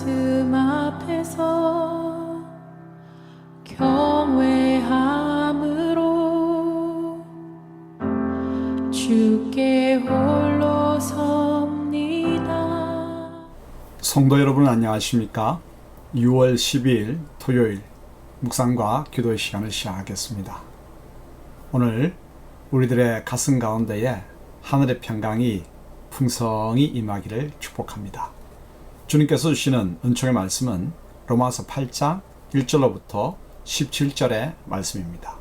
말씀 앞에서 경외함으로 주께 홀로 섭니다. 성도 여러분 안녕하십니까? 6월 12일 토요일 묵상과 기도의 시간을 시작하겠습니다. 오늘 우리들의 가슴 가운데에 하늘의 평강이 풍성히 임하기를 축복합니다. 주님께서 주시는 은총의 말씀은 로마서 8장 1절로부터 17절의 말씀입니다.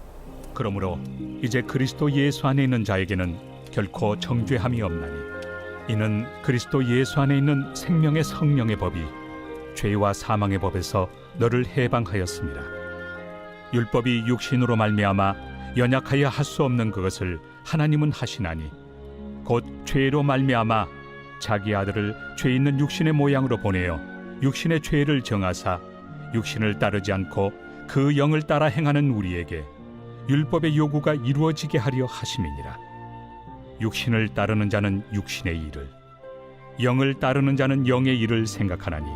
그러므로 이제 그리스도 예수 안에 있는 자에게는 결코 정죄함이 없나니 이는 그리스도 예수 안에 있는 생명의 성령의 법이 죄와 사망의 법에서 너를 해방하였습니다. 율법이 육신으로 말미암아 연약하여 할 수 없는 그것을 하나님은 하시나니 곧 죄로 말미암아 자기 아들을 죄 있는 육신의 모양으로 보내어 육신의 죄를 정하사 육신을 따르지 않고 그 영을 따라 행하는 우리에게 율법의 요구가 이루어지게 하려 하심이니라. 육신을 따르는 자는 육신의 일을, 영을 따르는 자는 영의 일을 생각하나니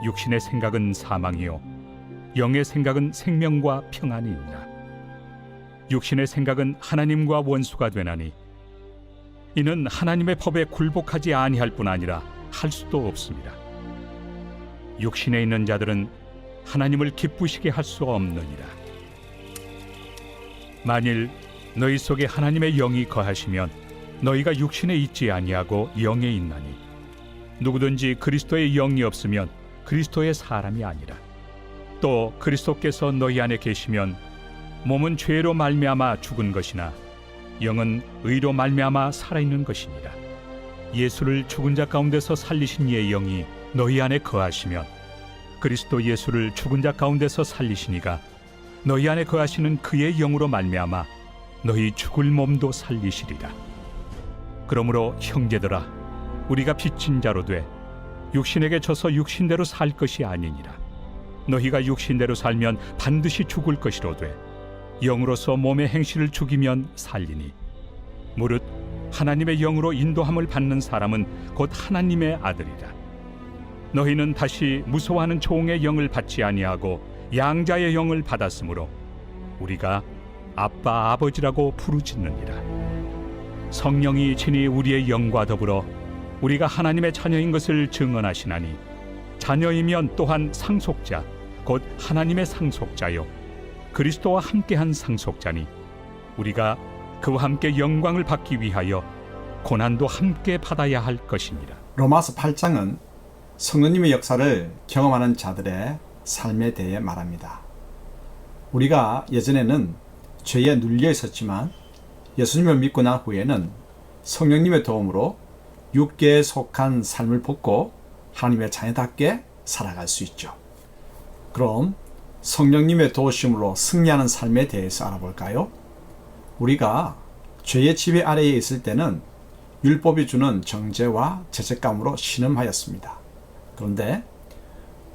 육신의 생각은 사망이요 영의 생각은 생명과 평안이니라. 육신의 생각은 하나님과 원수가 되나니 이는 하나님의 법에 굴복하지 아니할 뿐 아니라 할 수도 없습니다. 육신에 있는 자들은 하나님을 기쁘시게 할 수 없느니라. 만일 너희 속에 하나님의 영이 거하시면 너희가 육신에 있지 아니하고 영에 있나니 누구든지 그리스도의 영이 없으면 그리스도의 사람이 아니라. 또 그리스도께서 너희 안에 계시면 몸은 죄로 말미암아 죽은 것이나 영은 의로 말미암아 살아있는 것이니라. 예수를 죽은 자 가운데서 살리신 이의 영이 너희 안에 거하시면 그리스도 예수를 죽은 자 가운데서 살리시니가 너희 안에 거하시는 그의 영으로 말미암아 너희 죽을 몸도 살리시리라. 그러므로 형제들아 우리가 빚진 자로 돼 육신에게 져서 육신대로 살 것이 아니니라. 너희가 육신대로 살면 반드시 죽을 것이로되 영으로서 몸의 행실을 죽이면 살리니 무릇 하나님의 영으로 인도함을 받는 사람은 곧 하나님의 아들이라. 너희는 다시 무서워하는 종의 영을 받지 아니하고 양자의 영을 받았으므로 우리가 아빠 아버지라고 부르짖느니라. 성령이 친히 우리의 영과 더불어 우리가 하나님의 자녀인 것을 증언하시나니 자녀이면 또한 상속자 곧 하나님의 상속자요 그리스도와 함께한 상속자니 우리가 그와 함께 영광을 받기 위하여 고난도 함께 받아야 할 것이니라. 로마서 8장은 성령님의 역사를 경험하는 자들의 삶에 대해 말합니다. 우리가 예전에는 죄에 눌려 있었지만 예수님을 믿고 난 후에는 성령님의 도움으로 육계에 속한 삶을 벗고 하나님의 자녀답게 살아갈 수 있죠. 그럼 성령님의 도우심으로 승리하는 삶에 대해서 알아볼까요? 우리가 죄의 지배 아래에 있을 때는 율법이 주는 정죄와 죄책감으로 신음하였습니다. 그런데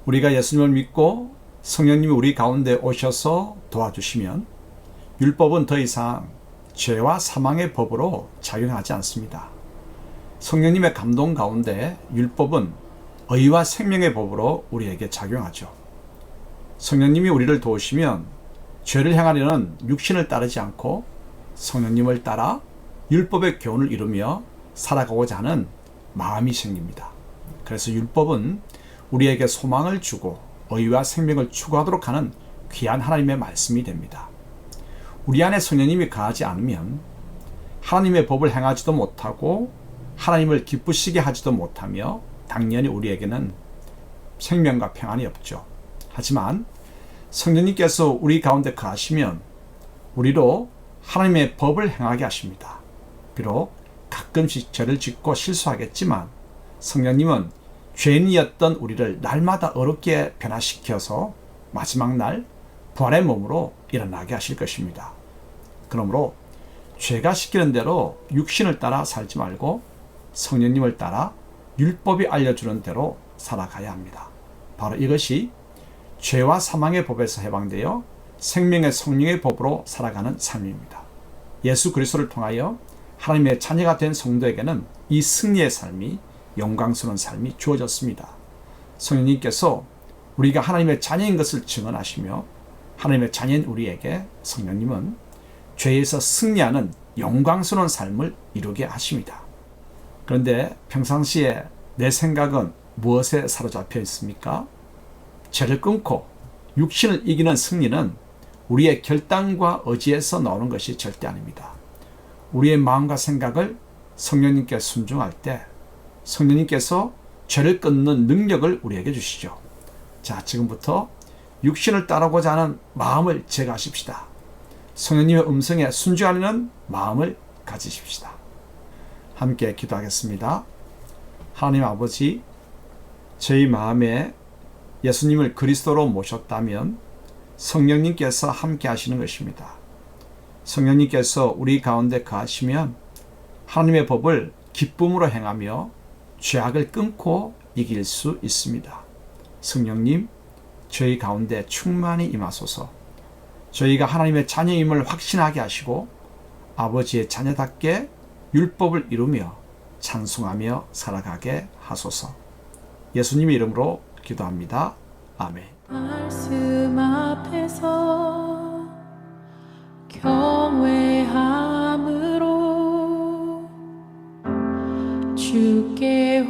우리가 예수님을 믿고 성령님이 우리 가운데 오셔서 도와주시면 율법은 더 이상 죄와 사망의 법으로 작용하지 않습니다. 성령님의 감동 가운데 율법은 의와 생명의 법으로 우리에게 작용하죠. 성령님이 우리를 도우시면 죄를 행하려는 육신을 따르지 않고 성령님을 따라 율법의 교훈을 이루며 살아가고자 하는 마음이 생깁니다. 그래서 율법은 우리에게 소망을 주고 의와 생명을 추구하도록 하는 귀한 하나님의 말씀이 됩니다. 우리 안에 성령님이 거하지 않으면 하나님의 법을 행하지도 못하고 하나님을 기쁘시게 하지도 못하며 당연히 우리에게는 생명과 평안이 없죠. 하지만 성령님께서 우리 가운데 거하시면 우리로 하나님의 법을 행하게 하십니다. 비록 가끔씩 죄를 짓고 실수하겠지만 성령님은 죄인이었던 우리를 날마다 어렵게 변화시켜서 마지막 날 부활의 몸으로 일어나게 하실 것입니다. 그러므로 죄가 시키는 대로 육신을 따라 살지 말고 성령님을 따라 율법이 알려주는 대로 살아가야 합니다. 바로 이것이 죄와 사망의 법에서 해방되어 생명의 성령의 법으로 살아가는 삶입니다. 예수 그리스도를 통하여 하나님의 자녀가 된 성도에게는 이 승리의 삶이 영광스러운 삶이 주어졌습니다. 성령님께서 우리가 하나님의 자녀인 것을 증언하시며 하나님의 자녀인 우리에게 성령님은 죄에서 승리하는 영광스러운 삶을 이루게 하십니다. 그런데 평상시에 내 생각은 무엇에 사로잡혀 있습니까? 죄를 끊고 육신을 이기는 승리는 우리의 결단과 의지에서 나오는 것이 절대 아닙니다. 우리의 마음과 생각을 성령님께 순종할 때 성령님께서 죄를 끊는 능력을 우리에게 주시죠. 자, 지금부터 육신을 따르고자 하는 마음을 제거하십시다. 성령님의 음성에 순종하는 마음을 가지십시다. 함께 기도하겠습니다. 하나님 아버지, 저희 마음에 예수님을 그리스도로 모셨다면 성령님께서 함께 하시는 것입니다. 성령님께서 우리 가운데 거하시면 하나님의 법을 기쁨으로 행하며 죄악을 끊고 이길 수 있습니다. 성령님, 저희 가운데 충만히 임하소서. 저희가 하나님의 자녀임을 확신하게 하시고 아버지의 자녀답게 율법을 이루며 찬송하며 살아가게 하소서. 예수님의 이름으로 기도합니다. 아멘. 말씀 앞에서 경외함으로 주께